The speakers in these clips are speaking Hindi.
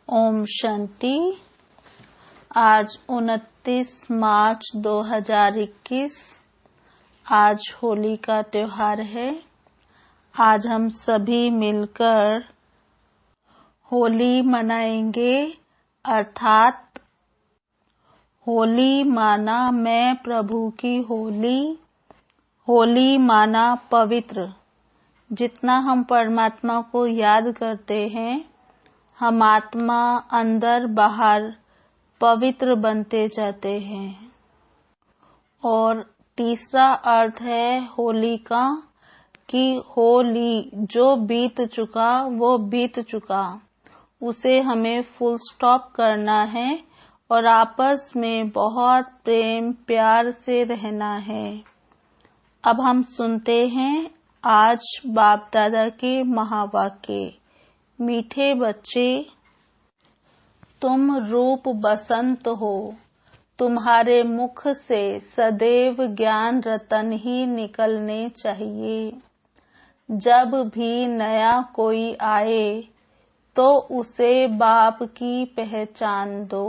ओम शांति। आज 29 मार्च 2021 आज होली का त्योहार है। आज हम सभी मिलकर होली मनाएंगे, अर्थात होली माना मैं प्रभु की होली, होली माना पवित्र। जितना हम परमात्मा को याद करते हैं, हम आत्मा अंदर बाहर पवित्र बनते जाते हैं। और तीसरा अर्थ है होली का कि होली जो बीत चुका वो बीत चुका, उसे हमें फुल स्टॉप करना है और आपस में बहुत प्रेम प्यार से रहना है। अब हम सुनते हैं आज बाप दादा के महावाक्य। मीठे बच्चे, तुम रूप बसंत हो, तुम्हारे मुख से सदैव ज्ञान रतन ही निकलने चाहिए। जब भी नया कोई आए तो उसे बाप की पहचान दो।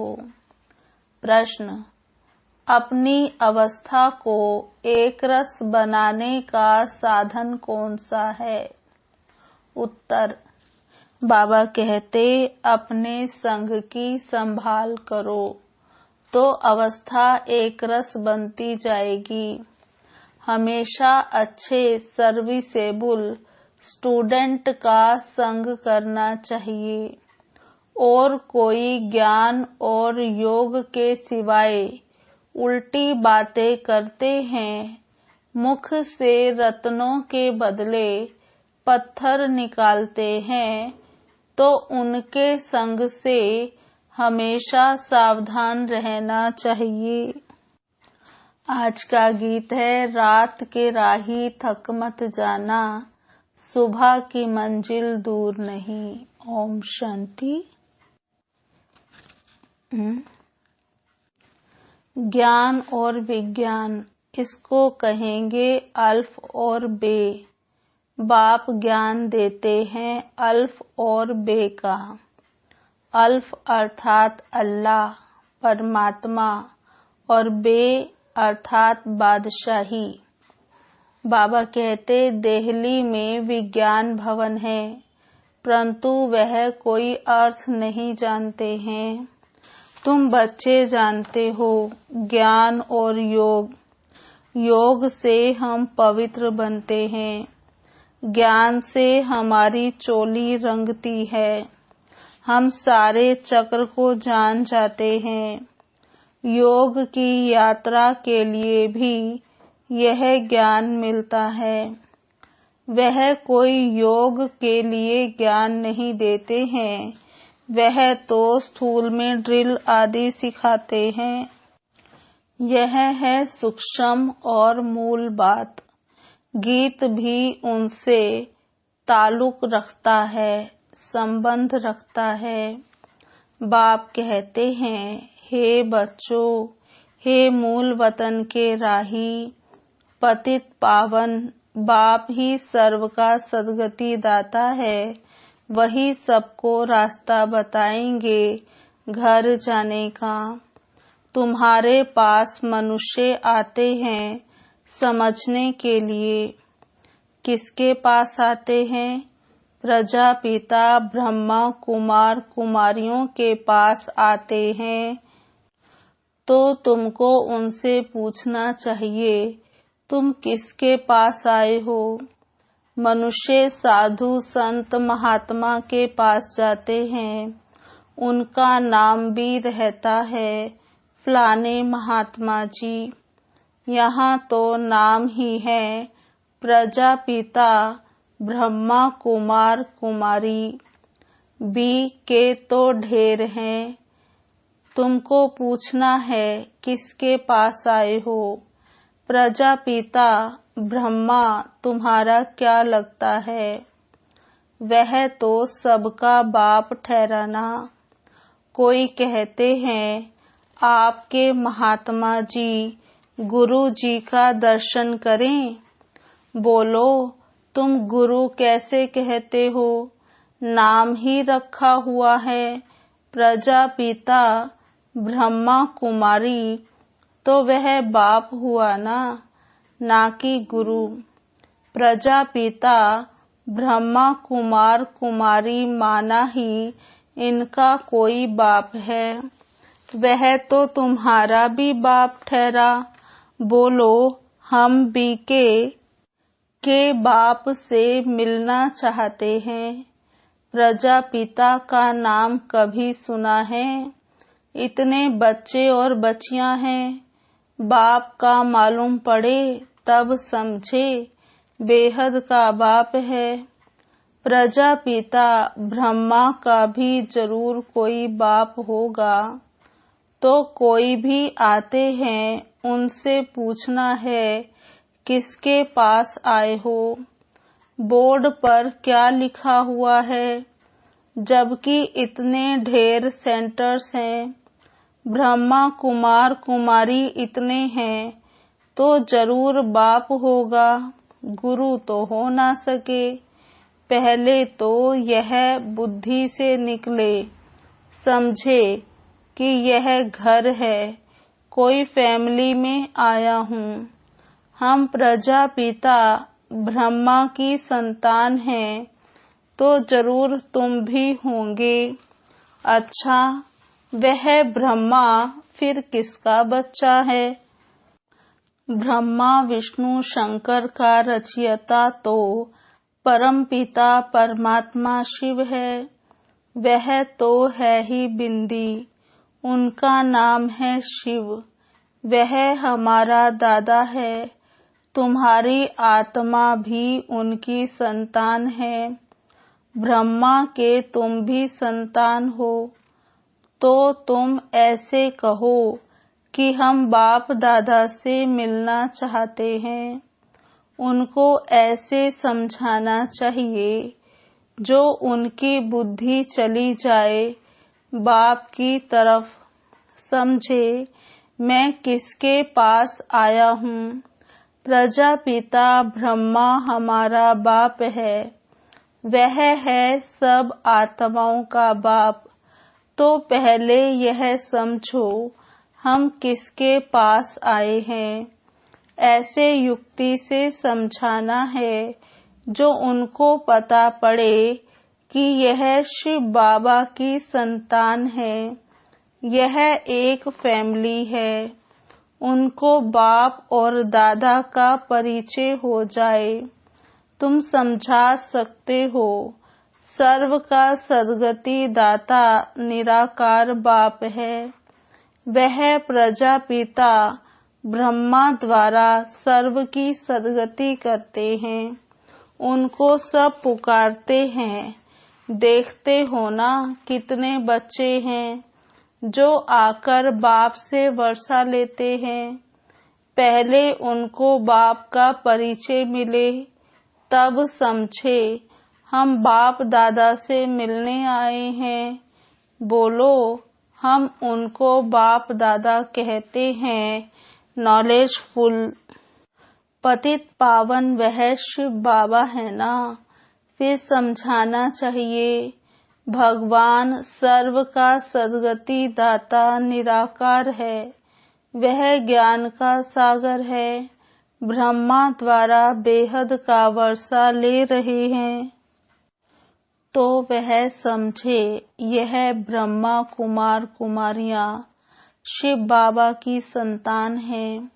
प्रश्न, अपनी अवस्था को एक रस बनाने का साधन कौन सा है? उत्तर, बाबा कहते अपने संग की संभाल करो तो अवस्था एक रस बनती जाएगी। हमेशा अच्छे सर्विसेबल स्टूडेंट का संग करना चाहिए और कोई ज्ञान और योग के सिवाय उल्टी बातें करते हैं, मुख से रत्नों के बदले पत्थर निकालते हैं, तो उनके संग से हमेशा सावधान रहना चाहिए। आज का गीत है रात के राही थक मत जाना, सुबह की मंजिल दूर नहीं। ओम शांति। ज्ञान और विज्ञान, इसको कहेंगे अल्फ और बे। बाप ज्ञान देते हैं अल्फ और बे का। अल्फ अर्थात अल्लाह परमात्मा और बे अर्थात बादशाही। बाबा कहते दिल्ली में विज्ञान भवन है, परंतु वह कोई अर्थ नहीं जानते हैं। तुम बच्चे जानते हो ज्ञान और योग। योग से हम पवित्र बनते हैं, ज्ञान से हमारी चोली रंगती है, हम सारे चक्र को जान जाते हैं। योग की यात्रा के लिए भी यह ज्ञान मिलता है। वह कोई योग के लिए ज्ञान नहीं देते हैं, वह तो स्थूल में ड्रिल आदि सिखाते हैं। यह है सूक्ष्म और मूल बात। गीत भी उनसे ताल्लुक रखता है, संबंध रखता है। बाप कहते हैं, हे बच्चों, हे मूल वतन के राही, पतित पावन, बाप ही सर्व का सद्गति दाता है। वही सबको रास्ता बताएंगे घर जाने का। तुम्हारे पास मनुष्य आते हैं समझने के लिए। किसके पास आते हैं? प्रजापिता ब्रह्मा कुमार कुमारियों के पास आते हैं। तो तुमको उनसे पूछना चाहिए, तुम किसके पास आए हो? मनुष्य साधु संत महात्मा के पास जाते हैं, उनका नाम भी रहता है फलाने महात्मा जी। यहाँ तो नाम ही है प्रजापिता ब्रह्मा कुमार कुमारी, बी के तो ढेर हैं। तुमको पूछना है किसके पास आए हो? प्रजापिता ब्रह्मा तुम्हारा क्या लगता है? वह तो सबका बाप ठहराना। कोई कहते हैं आपके महात्मा जी गुरु जी का दर्शन करें। बोलो, तुम गुरु कैसे कहते हो? नाम ही रखा हुआ है, प्रजापिता ब्रह्मा कुमारी तो वह बाप हुआ ना कि गुरु। प्रजापिता ब्रह्मा कुमार कुमारी माना ही इनका कोई बाप है, वह तो तुम्हारा भी बाप ठहरा। बोलो हम भी के बाप से मिलना चाहते हैं। प्रजापिता का नाम कभी सुना है? इतने बच्चे और बच्चियां हैं, बाप का मालूम पड़े तब समझे बेहद का बाप है। प्रजापिता ब्रह्मा का भी जरूर कोई बाप होगा, तो कोई भी आते हैं उनसे पूछना है किसके पास आए हो, बोर्ड पर क्या लिखा हुआ है। जबकि इतने ढेर सेंटर्स हैं, ब्रह्मा कुमार कुमारी इतने हैं, तो जरूर बाप होगा, गुरु तो हो ना सके। पहले तो यह बुद्धि से निकले, समझे कि यह घर है, कोई फैमिली में आया हूँ। हम प्रजापिता ब्रह्मा की संतान हैं, तो जरूर तुम भी होंगे। अच्छा, वह ब्रह्मा फिर किसका बच्चा है? ब्रह्मा विष्णु शंकर का रचयिता तो परमपिता परमात्मा शिव है। वह तो है ही बिंदी, उनका नाम है शिव। वह हमारा दादा है, तुम्हारी आत्मा भी उनकी संतान है। ब्रह्मा के तुम भी संतान हो, तो तुम ऐसे कहो कि हम बाप दादा से मिलना चाहते हैं। उनको ऐसे समझाना चाहिए जो उनकी बुद्धि चली जाए बाप की तरफ। समझे मैं किसके पास आया हूँ। प्रजापिता ब्रह्मा हमारा बाप है, वह है सब आत्माओं का बाप। तो पहले यह समझो हम किसके पास आए हैं। ऐसे युक्ति से समझाना है जो उनको पता पड़े कि यह शिव बाबा की संतान है, यह एक फैमिली है। उनको बाप और दादा का परिचय हो जाए। तुम समझा सकते हो, सर्व का सद्गति दाता निराकार बाप है। वह प्रजापिता ब्रह्मा द्वारा सर्व की सद्गति करते हैं। उनको सब पुकारते हैं। देखते हो ना कितने बच्चे हैं जो आकर बाप से वर्षा लेते हैं। पहले उनको बाप का परिचय मिले, तब समझे हम बाप दादा से मिलने आए हैं। बोलो हम उनको बाप दादा कहते हैं, नॉलेजफुल। पतित पावन वह शिव बाबा है ना, फिर समझाना चाहिए। भगवान सर्व का सद्गति दाता निराकार है, वह ज्ञान का सागर है। ब्रह्मा द्वारा बेहद का वर्षा ले रहे हैं, तो वह समझे यह ब्रह्मा कुमार कुमारियां शिव बाबा की संतान हैं।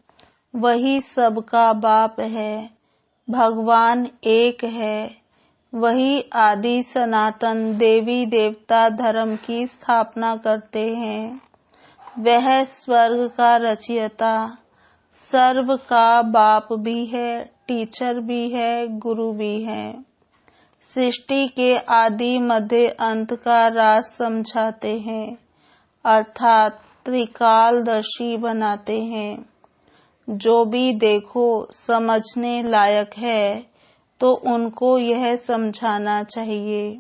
वही सबका बाप है। भगवान एक है। वही आदि सनातन देवी देवता धर्म की स्थापना करते हैं। वह स्वर्ग का रचयिता, सर्व का बाप भी है, टीचर भी है, गुरु भी है। सृष्टि के आदि मध्य अंत का राज समझाते हैं, अर्थात त्रिकालदर्शी बनाते हैं। जो भी देखो समझने लायक है, तो उनको यह समझाना चाहिए।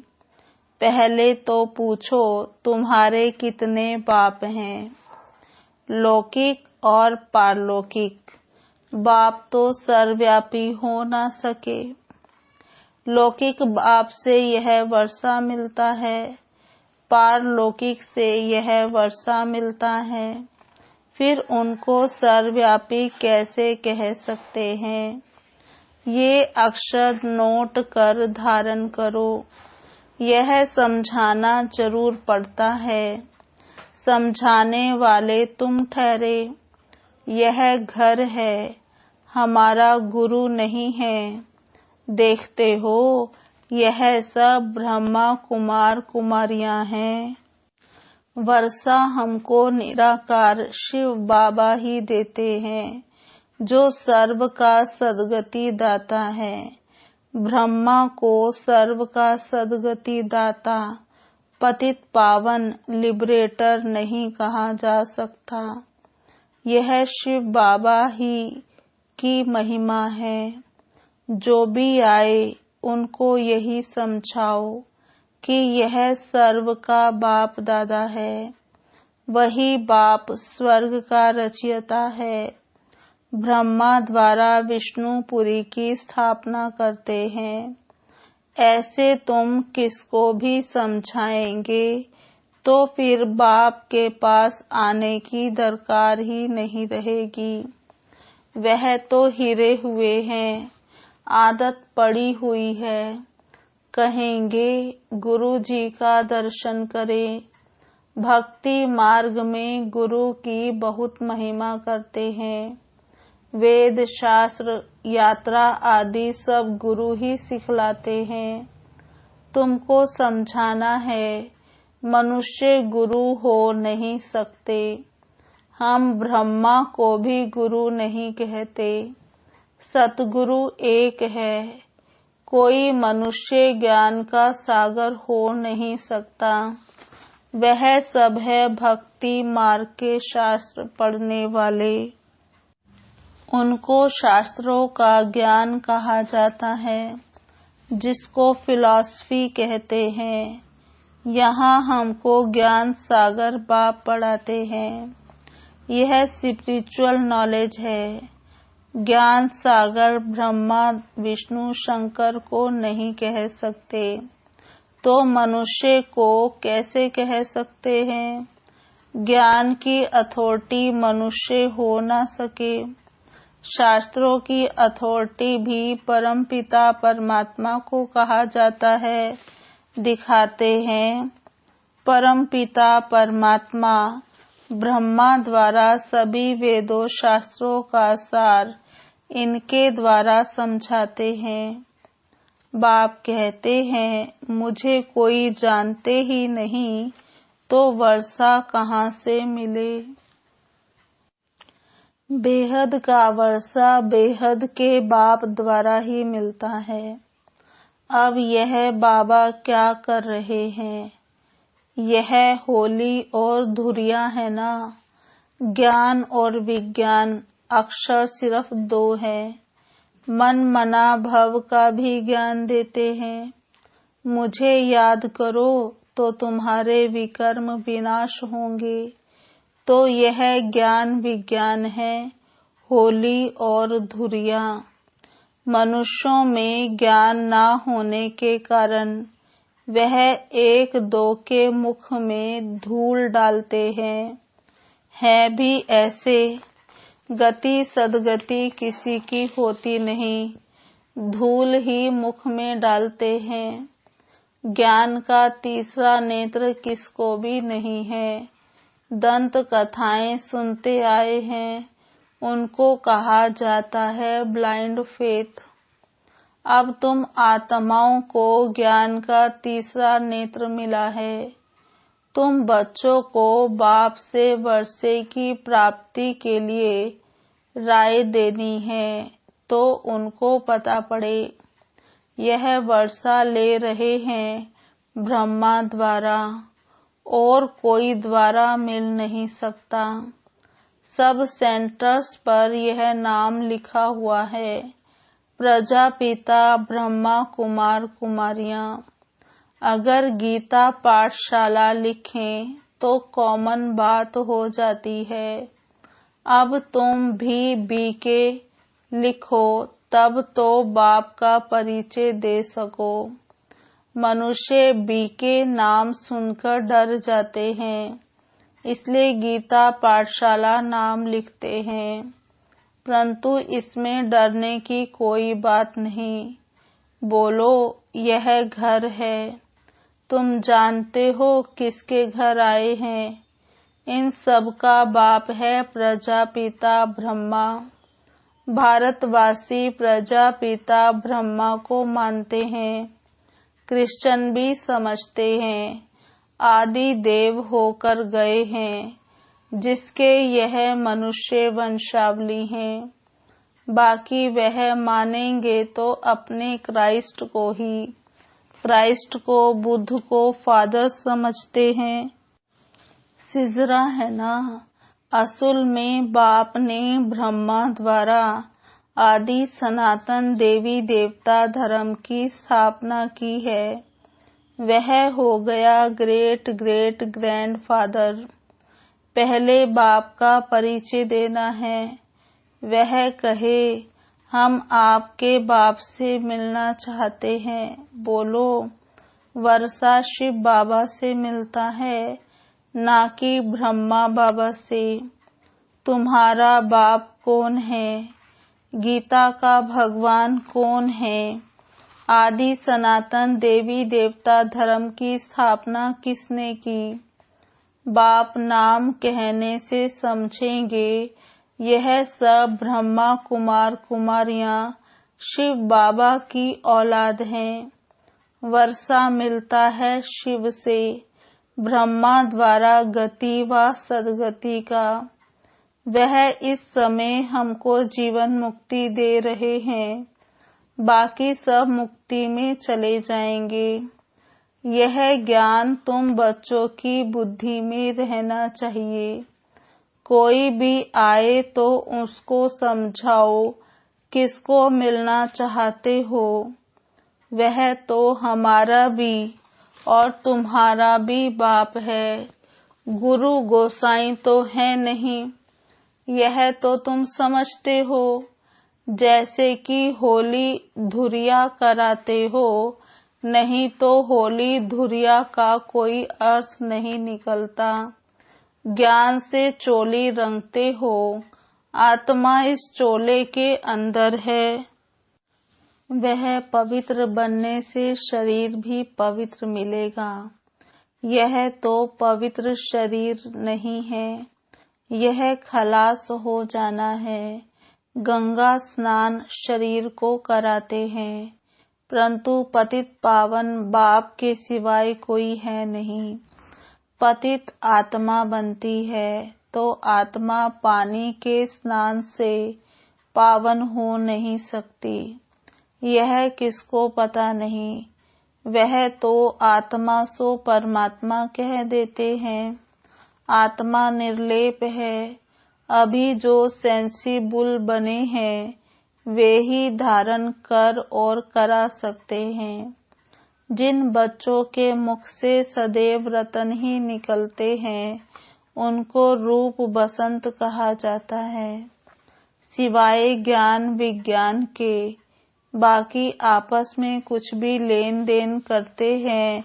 पहले तो पूछो तुम्हारे कितने बाप हैं। लौकिक और पारलौकिक बाप तो सर्वव्यापी हो ना सके। लौकिक बाप से यह वर्षा मिलता है, पारलौकिक से यह वर्षा मिलता है, फिर उनको सर्वव्यापी कैसे कह सकते हैं। ये अक्षर नोट कर धारण करो। यह समझाना जरूर पड़ता है। समझाने वाले तुम ठहरे। यह घर है, हमारा गुरु नहीं है। देखते हो यह सब ब्रह्मा कुमार कुमारियां हैं। वर्षा हमको निराकार शिव बाबा ही देते हैं, जो सर्व का सद्गति दाता है। ब्रह्मा को सर्व का सद्गति दाता, पतित पावन लिबरेटर नहीं कहा जा सकता। यह शिव बाबा ही की महिमा है। जो भी आए उनको यही समझाओ कि यह सर्व का बाप दादा है। वही बाप स्वर्ग का रचयिता है। ब्रह्मा द्वारा विष्णुपुरी की स्थापना करते हैं। ऐसे तुम किसको भी समझाएंगे तो फिर बाप के पास आने की दरकार ही नहीं रहेगी। वह तो हिरे हुए हैं, आदत पड़ी हुई है। कहेंगे गुरु जी का दर्शन करें। भक्ति मार्ग में गुरु की बहुत महिमा करते हैं। वेद शास्त्र यात्रा आदि सब गुरु ही सिखलाते हैं। तुमको समझाना है, मनुष्य गुरु हो नहीं सकते। हम ब्रह्मा को भी गुरु नहीं कहते। सतगुरु एक है। कोई मनुष्य ज्ञान का सागर हो नहीं सकता। वह सब है भक्ति मार्ग के शास्त्र पढ़ने वाले। उनको शास्त्रों का ज्ञान कहा जाता है, जिसको फिलॉसफी कहते हैं। यहाँ हमको ज्ञान सागर बाप पढ़ाते हैं। यह स्पिरिचुअल नॉलेज है। ज्ञान सागर ब्रह्मा विष्णु शंकर को नहीं कह सकते, तो मनुष्य को कैसे कह सकते हैं। ज्ञान की अथॉरिटी मनुष्य हो ना सके। शास्त्रों की अथॉरिटी भी परमपिता परमात्मा को कहा जाता है। दिखाते हैं परमपिता परमात्मा ब्रह्मा द्वारा सभी वेदों शास्त्रों का सार इनके द्वारा समझाते हैं। बाप कहते हैं मुझे कोई जानते ही नहीं तो वर्षा कहाँ से मिले। बेहद का वर्षा बेहद के बाप द्वारा ही मिलता है। अब यह बाबा क्या कर रहे हैं। यह होली और धुरिया है ना। ज्ञान और विज्ञान अक्षर सिर्फ दो है। मन मना भव का भी ज्ञान देते हैं। मुझे याद करो तो तुम्हारे विकर्म विनाश होंगे। तो यह ज्ञान विज्ञान है, होली और धुरिया। मनुष्यों में ज्ञान ना होने के कारण वह एक दो के मुख में धूल डालते हैं। है भी ऐसे। गति सदगति किसी की होती नहीं, धूल ही मुख में डालते हैं। ज्ञान का तीसरा नेत्र किसको भी नहीं है। दंत कथाएं सुनते आए हैं, उनको कहा जाता है ब्लाइंड फेथ। अब तुम आत्माओं को ज्ञान का तीसरा नेत्र मिला है। तुम बच्चों को बाप से वर्षे की प्राप्ति के लिए राय देनी है तो उनको पता पड़े। यह वर्षा ले रहे हैं ब्रह्मा द्वारा, और कोई द्वारा मिल नहीं सकता। सब सेंटर्स पर यह नाम लिखा हुआ है, प्रजापिता ब्रह्मा कुमार कुमारियां। अगर गीता पाठशाला लिखें तो कॉमन बात हो जाती है। अब तुम भी बीके लिखो तब तो बाप का परिचय दे सको। मनुष्य बी के नाम सुनकर डर जाते हैं, इसलिए गीता पाठशाला नाम लिखते हैं, परंतु इसमें डरने की कोई बात नहीं। बोलो, यह घर है, तुम जानते हो किसके घर आए हैं? इन सब का बाप है प्रजापिता ब्रह्मा। भारतवासी प्रजापिता ब्रह्मा को मानते हैं, क्रिश्चियन भी समझते हैं, आदि देव होकर गए हैं, जिसके यह मनुष्य वंशावली हैं। बाकी वह मानेंगे तो अपने क्राइस्ट को ही, क्राइस्ट को, बुद्ध को फादर समझते हैं। सिजरा है ना, असल में बाप ने ब्रह्मा द्वारा आदि सनातन देवी देवता धर्म की स्थापना की है। वह हो गया ग्रेट ग्रेट ग्रैंडफादर। पहले बाप का परिचय देना है। वह कहे, हम आपके बाप से मिलना चाहते हैं। बोलो, वर्षा शिव बाबा से मिलता है, ना कि ब्रह्मा बाबा से। तुम्हारा बाप कौन है? गीता का भगवान कौन है? आदि सनातन देवी देवता धर्म की स्थापना किसने की? बाप नाम कहने से समझेंगे, यह सब ब्रह्मा कुमार कुमारियां शिव बाबा की औलाद हैं। वर्षा मिलता है शिव से, ब्रह्मा द्वारा गति व सदगति का। वह इस समय हमको जीवन मुक्ति दे रहे हैं, बाकी सब मुक्ति में चले जाएंगे। यह ज्ञान तुम बच्चों की बुद्धि में रहना चाहिए। कोई भी आए तो उसको समझाओ किसको मिलना चाहते हो। वह तो हमारा भी और तुम्हारा भी बाप है। गुरु गोसाई तो है नहीं, यह तो तुम समझते हो। जैसे कि होली धुरिया कराते हो, नहीं तो होली धुरिया का कोई अर्थ नहीं निकलता। ज्ञान से चोली रंगते हो, आत्मा इस चोले के अंदर है। वह पवित्र बनने से शरीर भी पवित्र मिलेगा। यह तो पवित्र शरीर नहीं है, यह खलास हो जाना है। गंगा स्नान शरीर को कराते हैं, परंतु पतित पावन बाप के सिवाय कोई है नहीं। पतित आत्मा बनती है, तो आत्मा पानी के स्नान से पावन हो नहीं सकती। यह किसको पता नहीं। वह तो आत्मा सो परमात्मा कह देते हैं। आत्मा निर्लेप है। अभी जो सेंसिबल बने हैं, वे ही धारण कर और करा सकते हैं। जिन बच्चों के मुख से सदैव रतन ही निकलते हैं, उनको रूप बसंत कहा जाता है। सिवाय ज्ञान विज्ञान के बाकी आपस में कुछ भी लेन देन करते हैं,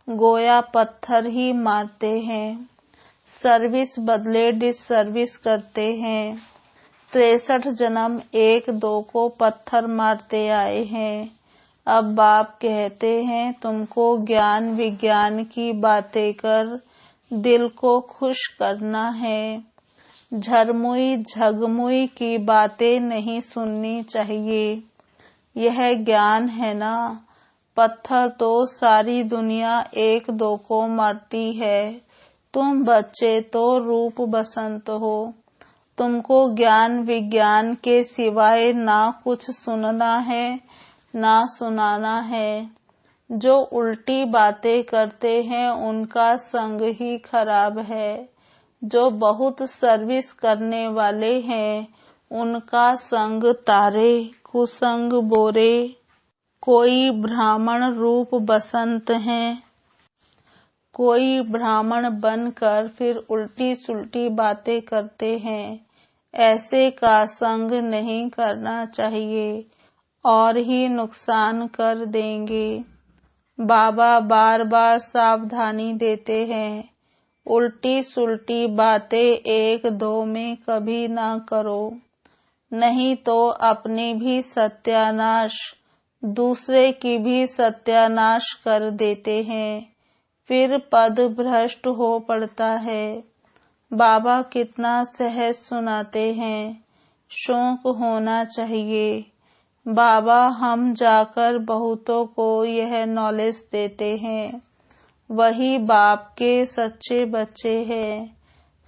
गोया पत्थर ही मारते हैं। सर्विस बदले डिसर्विस करते हैं। 63 जन्म एक दो को पत्थर मारते आए हैं। अब बाप कहते हैं, तुमको ज्ञान विज्ञान की बातें कर दिल को खुश करना है। झरमुई झगमुई की बातें नहीं सुननी चाहिए। यह ज्ञान है ना। पत्थर तो सारी दुनिया एक दो को मारती है। तुम बच्चे तो रूप बसंत हो। तुमको ज्ञान विज्ञान के सिवाय ना कुछ सुनना है, ना सुनाना है। जो उल्टी बातें करते हैं, उनका संग ही खराब है। जो बहुत सर्विस करने वाले हैं, उनका संग तारे, कुसंग बोरे। कोई ब्राह्मण रूप बसंत हैं, कोई ब्राह्मण बनकर फिर उल्टी सुल्टी बातें करते हैं। ऐसे का संग नहीं करना चाहिए और ही नुकसान कर देंगे। बाबा बार बार सावधानी देते हैं, उल्टी सुल्टी बातें एक दो में कभी ना करो, नहीं तो अपनी भी सत्यानाश, दूसरे की भी सत्यानाश कर देते हैं, फिर पद भ्रष्ट हो पड़ता है। बाबा कितना सहज सुनाते हैं, शौक होना चाहिए। बाबा हम जाकर बहुतों को यह नॉलेज देते हैं, वही बाप के सच्चे बच्चे हैं।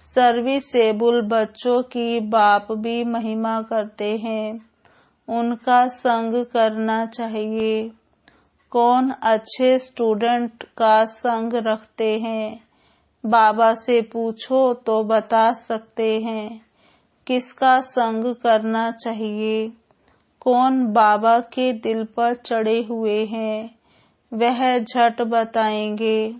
सर्विसेबल बच्चों की बाप भी महिमा करते हैं, उनका संग करना चाहिए। कौन अच्छे स्टूडेंट का संग रखते हैं, बाबा से पूछो तो बता सकते हैं। किसका संग करना चाहिए, कौन बाबा के दिल पर चढ़े हुए हैं, वह झट बताएंगे।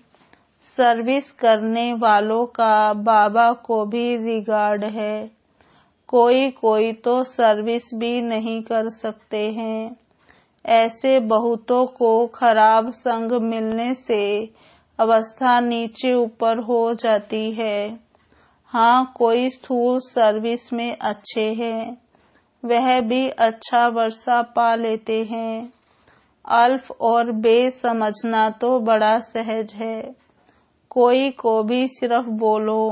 सर्विस करने वालों का बाबा को भी रिगार्ड है। कोई तो सर्विस भी नहीं कर सकते हैं। ऐसे बहुतों को खराब संग मिलने से अवस्था नीचे ऊपर हो जाती है। हाँ, कोई स्थूल सर्विस में अच्छे हैं, वह भी अच्छा वर्षा पा लेते हैं। अल्फ और बे समझना तो बड़ा सहज है। कोई को भी सिर्फ बोलो,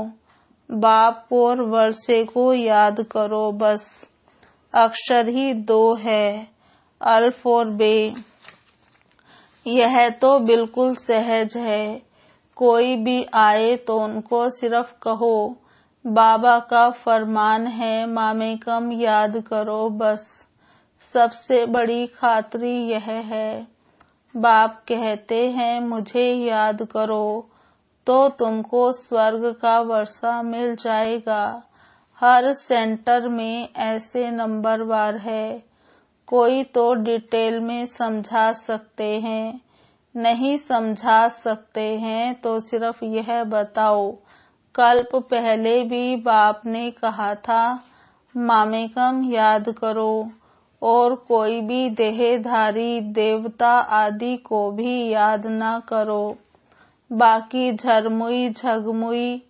बाप और वर्षे को याद करो, बस अक्षर ही दो है, अल्फ और बे। यह तो बिल्कुल सहज है। कोई भी आए तो उनको सिर्फ कहो, बाबा का फरमान है मामेकम याद करो, बस। सबसे बड़ी खातरी यह है। बाप कहते हैं मुझे याद करो तो तुमको स्वर्ग का वर्षा मिल जाएगा। हर सेंटर में ऐसे नंबरवार है। कोई तो डिटेल में समझा सकते हैं, नहीं समझा सकते हैं तो सिर्फ यह बताओ, कल्प पहले भी बाप ने कहा था मामेकम याद करो, और कोई भी देहधारी देवता आदि को भी याद ना करो। बाकी झरमुई झगमुई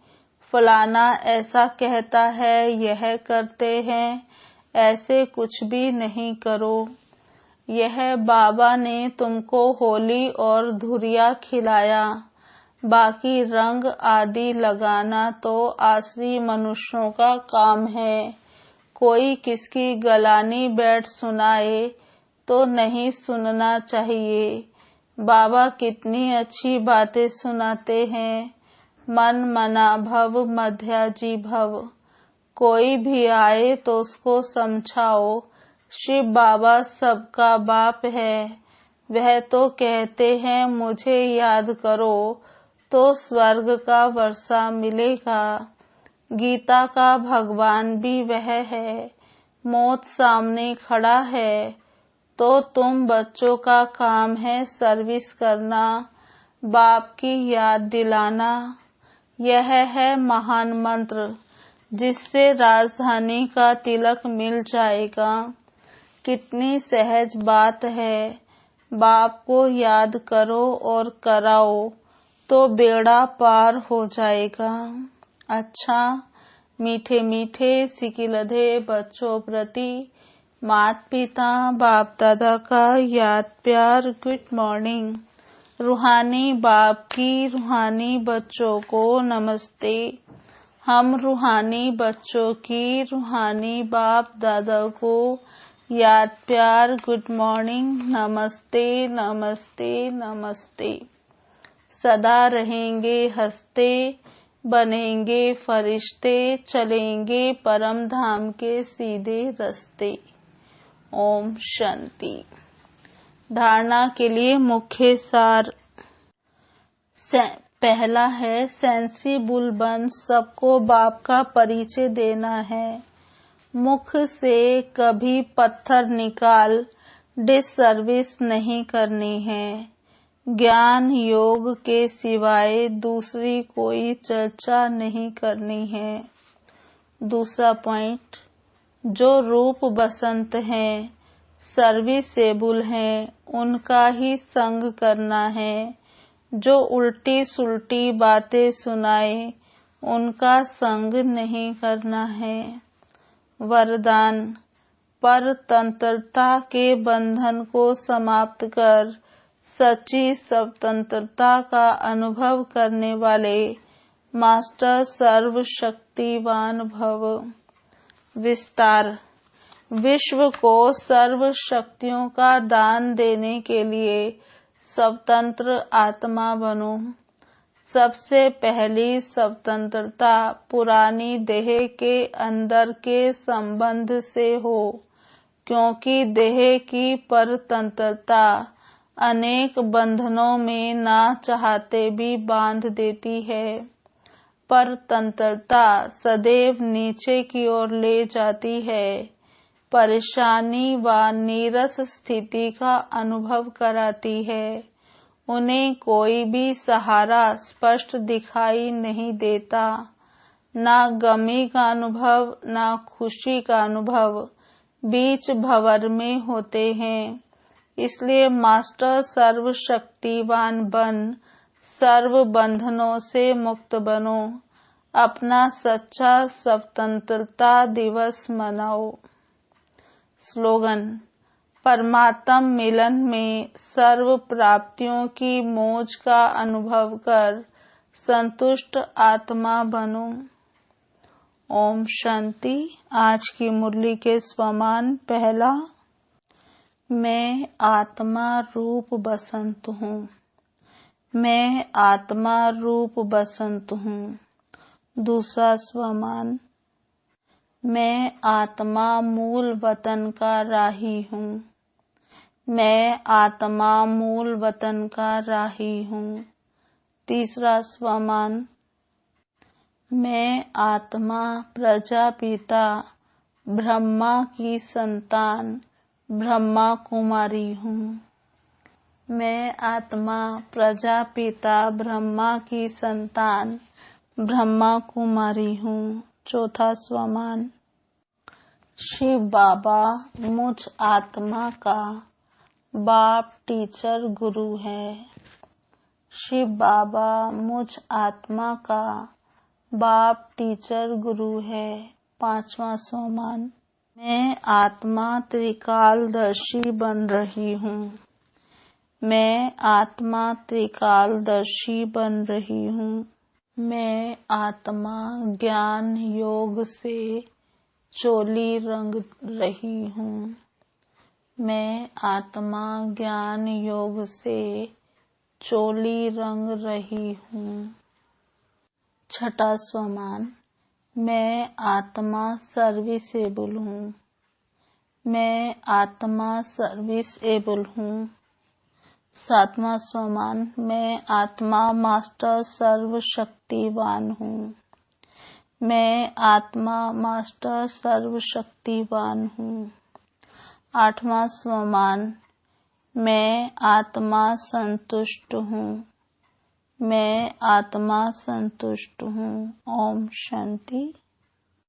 फलाना ऐसा कहता है, यह करते हैं, ऐसे कुछ भी नहीं करो। यह बाबा ने तुमको होली और धुरिया खिलाया, बाकी रंग आदि लगाना तो आसरी मनुष्यों का काम है। कोई किसकी गलानी बैठ सुनाए तो नहीं सुनना चाहिए। बाबा कितनी अच्छी बातें सुनाते हैं, मन मना भव मध्याजी भव। कोई भी आए तो उसको समझाओ, शिव बाबा सबका बाप है, वह तो कहते हैं मुझे याद करो तो स्वर्ग का वर्षा मिलेगा। गीता का भगवान भी वह है। मौत सामने खड़ा है तो तुम बच्चों का काम है सर्विस करना, बाप की याद दिलाना। यह है महान मंत्र, जिससे राजधानी का तिलक मिल जाएगा। कितनी सहज बात है। बाप को याद करो और कराओ तो बेड़ा पार हो जाएगा। अच्छा, मीठे मीठे सिकिलधे बच्चों प्रति माता पिता बाप दादा का याद प्यार गुड मॉर्निंग। रूहानी बाप की रूहानी बच्चों को नमस्ते। हम रूहानी बच्चों की रूहानी बाप दादा को याद प्यार गुड मॉर्निंग, नमस्ते नमस्ते नमस्ते। सदा रहेंगे हंसते, बनेंगे फरिश्ते, चलेंगे परम धाम के सीधे रास्ते। ओम शांति। धारणा के लिए मुख्य सार। पहला है सेंसिबल बन सबको बाप का परिचय देना है। मुख से कभी पत्थर निकाल डिससर्विस नहीं करनी है। ज्ञान योग के सिवाय दूसरी कोई चर्चा नहीं करनी है। दूसरा पॉइंट, जो रूप बसंत हैं सर्विसेबल हैं उनका ही संग करना है। जो उल्टी सुल्टी बातें सुनाए उनका संग नहीं करना है। वरदान, परतंत्रता के बंधन को समाप्त कर सच्ची स्वतंत्रता का अनुभव करने वाले मास्टर सर्वशक्तिवान भव। विस्तार, विश्व को सर्व शक्तियों का दान देने के लिए स्वतंत्र आत्मा बनो। सबसे पहली स्वतंत्रता पुरानी देह के अंदर के संबंध से हो, क्योंकि देह की परतंत्रता अनेक बंधनों में ना चाहते भी बांध देती है। परतंत्रता सदैव नीचे की ओर ले जाती है, परेशानी व नीरस स्थिति का अनुभव कराती है। उन्हें कोई भी सहारा स्पष्ट दिखाई नहीं देता, ना गमी का अनुभव ना खुशी का अनुभव बीच भंवर में होते हैं। इसलिए मास्टर सर्वशक्तिवान बन सर्व बंधनों से मुक्त बनो। अपना सच्चा स्वतंत्रता दिवस मनाओ। स्लोगन, परमात्म मिलन में सर्व प्राप्तियों की मौज का अनुभव कर संतुष्ट आत्मा बनो। ओम शांति। आज की मुरली के स्वमान पहला, मैं आत्मा रूप बसंत हूँ। मैं आत्मा रूप बसंत हूँ। दूसरा स्वमान, मैं आत्मा मूल वतन का राही हूँ। मैं आत्मा मूल वतन का राही हूँ। तीसरा स्वमान, मैं आत्मा प्रजापिता ब्रह्मा की संतान ब्रह्मा कुमारी हूँ। मैं आत्मा प्रजापिता ब्रह्मा की संतान ब्रह्मा कुमारी हूँ। चौथा स्वमान, शिव बाबा मुझ आत्मा का बाप टीचर गुरु है। शिव बाबा मुझ आत्मा का बाप टीचर गुरु है। पांचवा स्वमान, मैं आत्मा त्रिकालदर्शी बन रही हूँ। मैं आत्मा त्रिकालदर्शी बन रही हूँ। मैं आत्मा ज्ञान योग से चोली रंग रही हूँ। मैं आत्मा ज्ञान योग से चोली रंग रही हूँ। छठा स्वमान, मैं आत्मा सर्विसेबल हूँ। मैं आत्मा सर्विसेबल हूँ। सातवां स्वमान, मैं आत्मा मास्टर सर्वशक्तिवान हूँ। मैं आत्मा मास्टर सर्वशक्तिवान हूँ। आठवां स्वमान, मैं आत्मा संतुष्ट हूँ। मैं आत्मा संतुष्ट हूँ। ओम शांति।